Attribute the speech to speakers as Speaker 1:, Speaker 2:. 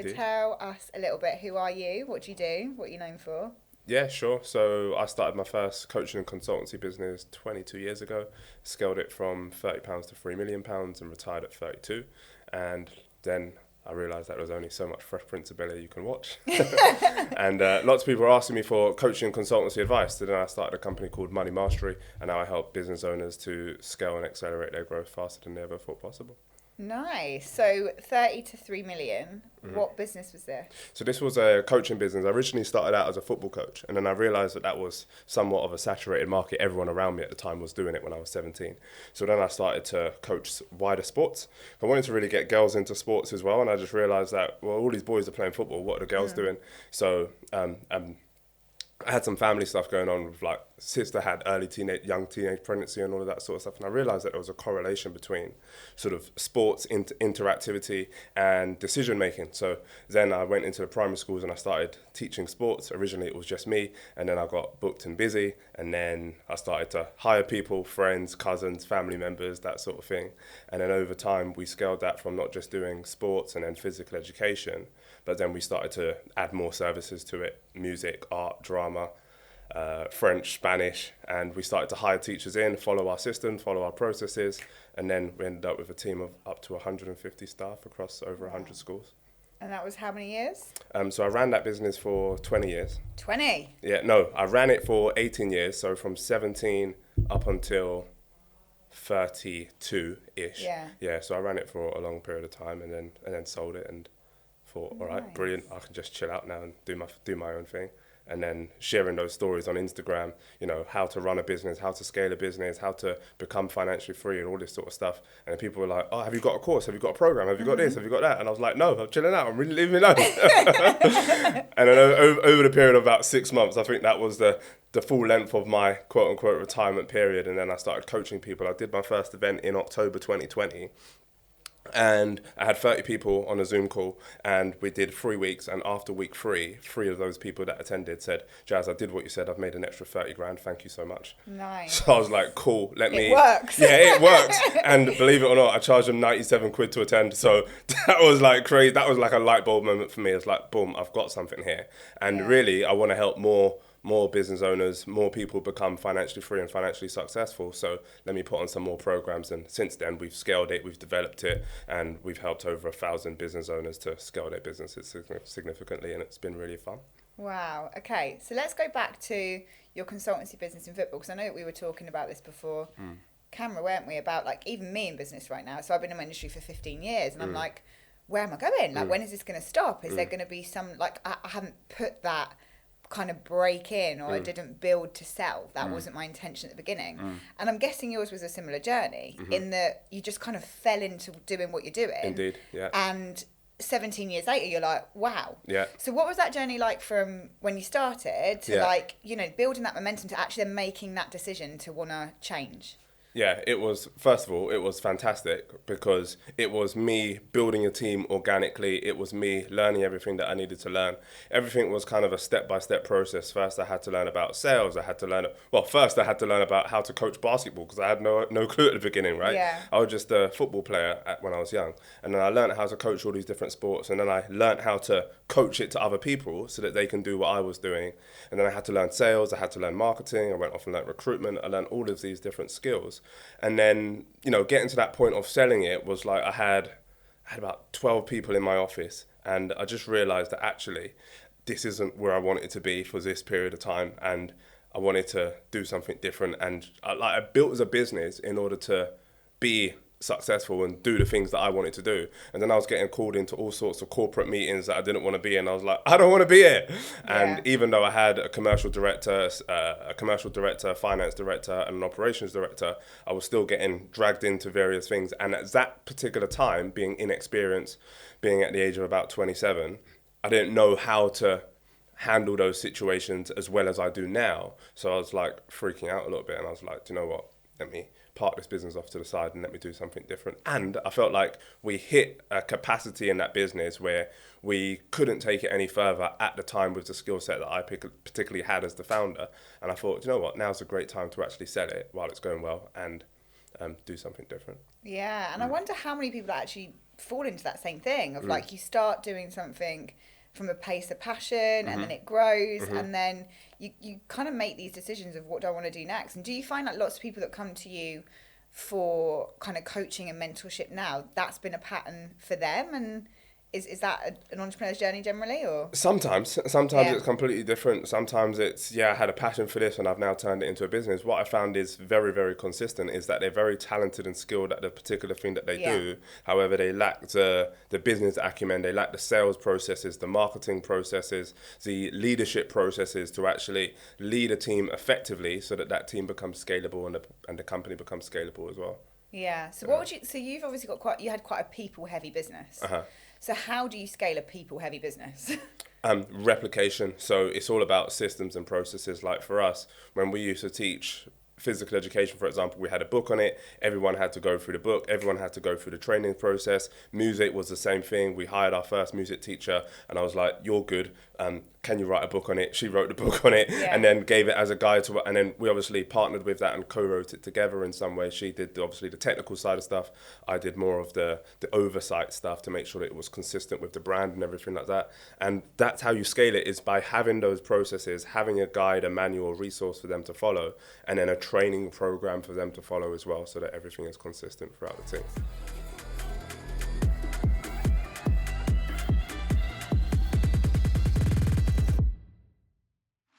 Speaker 1: Indeed.
Speaker 2: tell us a little bit, who are you? What do you do? What are you known for?
Speaker 1: Yeah, sure. So I started my first coaching and consultancy business 22 years ago, scaled it from £30 to £3 million and retired at 32. And then I realised that there was only so much Fresh Prince of Bel-Air you can watch. And lots of people are asking me for coaching and consultancy advice. So then I started a company called Money Mastery, and now I help business owners to scale and accelerate their growth faster than they ever thought possible.
Speaker 2: Nice. So 30 to 3 million.
Speaker 1: Mm-hmm.
Speaker 2: What business was this?
Speaker 1: So this was a coaching business. I originally started out as a football coach, and then I realised that was somewhat of a saturated market. Everyone around me at the time was doing it when I was 17. So then I started to coach wider sports. I wanted to really get girls into sports as well, and I just realised that, well, all these boys are playing football. What are the girls doing? So I had some family stuff going on with, like, sister had young teenage pregnancy and all of that sort of stuff. And I realised that there was a correlation between sort of sports interactivity and decision making. So then I went into the primary schools and I started teaching sports. Originally it was just me, and then I got booked and busy. And then I started to hire people, friends, cousins, family members, that sort of thing. And then over time we scaled that from not just doing sports and then physical education, but then we started to add more services to it: music, art, drama, French, Spanish, and we started to hire teachers in, follow our system, follow our processes, and then we ended up with a team of up to 150 staff across over 100 schools.
Speaker 2: And that was how many years?
Speaker 1: So I ran that business for 20 years.
Speaker 2: 20?
Speaker 1: Yeah, no, I ran it for 18 years, so from 17 up until 32-ish.
Speaker 2: Yeah.
Speaker 1: Yeah, so I ran it for a long period of time and then sold it and thought, all right, brilliant, I can just chill out now and do my own thing. And then sharing those stories on Instagram, you know, how to run a business, how to scale a business, how to become financially free and all this sort of stuff. And people were like, oh, have you got a course? Have you got a program? Have you got this? Have you got that? And I was like, no, I'm chilling out. I'm really leaving me alone. And then over the period of about 6 months, I think that was the full length of my quote unquote retirement period. And then I started coaching people. I did my first event in October 2020. And I had 30 people on a Zoom call, and we did 3 weeks. And after week 3 of those people that attended said, Jazz, I did what you said. I've made an extra 30 grand. Thank you so much.
Speaker 2: Nice.
Speaker 1: So I was like, cool,
Speaker 2: It works.
Speaker 1: Yeah, it works. And believe it or not, I charged them 97 quid to attend. So that was like crazy. That was like a light bulb moment for me. It's like, boom, I've got something here. And really, I want to help more business owners, more people become financially free and financially successful. So let me put on some more programs. And since then, we've scaled it, we've developed it, and we've helped over 1,000 business owners to scale their businesses significantly. And it's been really fun.
Speaker 2: Wow. Okay. So let's go back to your consultancy business in football, because I know that we were talking about this before camera, weren't we? About, like, even me in business right now. So I've been in my industry for 15 years and I'm like, where am I going? Like, when is this going to stop? Is there going to be some, like, I haven't put that kind of break in, or I didn't build to sell. That wasn't my intention at the beginning. And I'm guessing yours was a similar journey in that you just kind of fell into doing what you're doing.
Speaker 1: Indeed, yeah.
Speaker 2: And 17 years later, you're like, wow.
Speaker 1: Yeah.
Speaker 2: So what was that journey like from when you started to like, you know, building that momentum to actually then making that decision to want to change?
Speaker 1: Yeah, it was, first of all, it was fantastic because it was me building a team organically. It was me learning everything that I needed to learn. Everything was kind of a step-by-step process. First, I had to learn about sales. First I had to learn about how to coach basketball because I had no clue at the beginning, right?
Speaker 2: Yeah.
Speaker 1: I was just a football player when I was young. And then I learned how to coach all these different sports. And then I learned how to coach it to other people so that they can do what I was doing. And then I had to learn sales. I had to learn marketing. I went off and learned recruitment. I learned all of these different skills. And then, you know, getting to that point of selling it was like I had about 12 people in my office, and I just realized that actually this isn't where I wanted to be for this period of time, and I wanted to do something different. And I built as a business in order to be successful and do the things that I wanted to do. And then I was getting called into all sorts of corporate meetings that I didn't want to be in. I was like, I don't want to be here. And even though I had a commercial director, finance director, and an operations director, I was still getting dragged into various things. And at that particular time, being inexperienced, being at the age of about 27, I didn't know how to handle those situations as well as I do now. So I was like freaking out a little bit, and I was like, do you know what? Let me park this business off to the side and let me do something different. And I felt like we hit a capacity in that business where we couldn't take it any further at the time with the skill set that I particularly had as the founder. And I thought, you know what, now's a great time to actually sell it while it's going well. And do something different.
Speaker 2: Yeah, and I wonder how many people actually fall into that same thing of like you start doing something from a place of passion and then it grows and then you kind of make these decisions of what do I want to do next. And do you find like lots of people that come to you for kind of coaching and mentorship now, that's been a pattern for them? And is that an entrepreneur's journey generally, or?
Speaker 1: Sometimes it's completely different. Sometimes it's, I had a passion for this and I've now turned it into a business. What I found is very, very consistent is that they're very talented and skilled at the particular thing that they do. However, they lack the business acumen, they lack the sales processes, the marketing processes, the leadership processes to actually lead a team effectively so that that team becomes scalable and the company becomes scalable as well.
Speaker 2: Yeah. So what would you, so you've obviously you had quite a people heavy business. So how do you scale a people-heavy business?
Speaker 1: Replication. So it's all about systems and processes. Like for us, when we used to teach physical education, for example, we had a book on it. Everyone had to go through the book. Everyone had to go through the training process. Music was the same thing. We hired our first music teacher and I was like, you're good. Can you write a book on it? She wrote the book on it and then gave it as a guide to, and then we obviously partnered with that and co-wrote it together in some way. She did obviously the technical side of stuff. I did more of the oversight stuff to make sure that it was consistent with the brand and everything like that. And that's how you scale it, is by having those processes, having a guide, a manual, resource for them to follow, and then a training program for them to follow as well, so that everything is consistent throughout the team.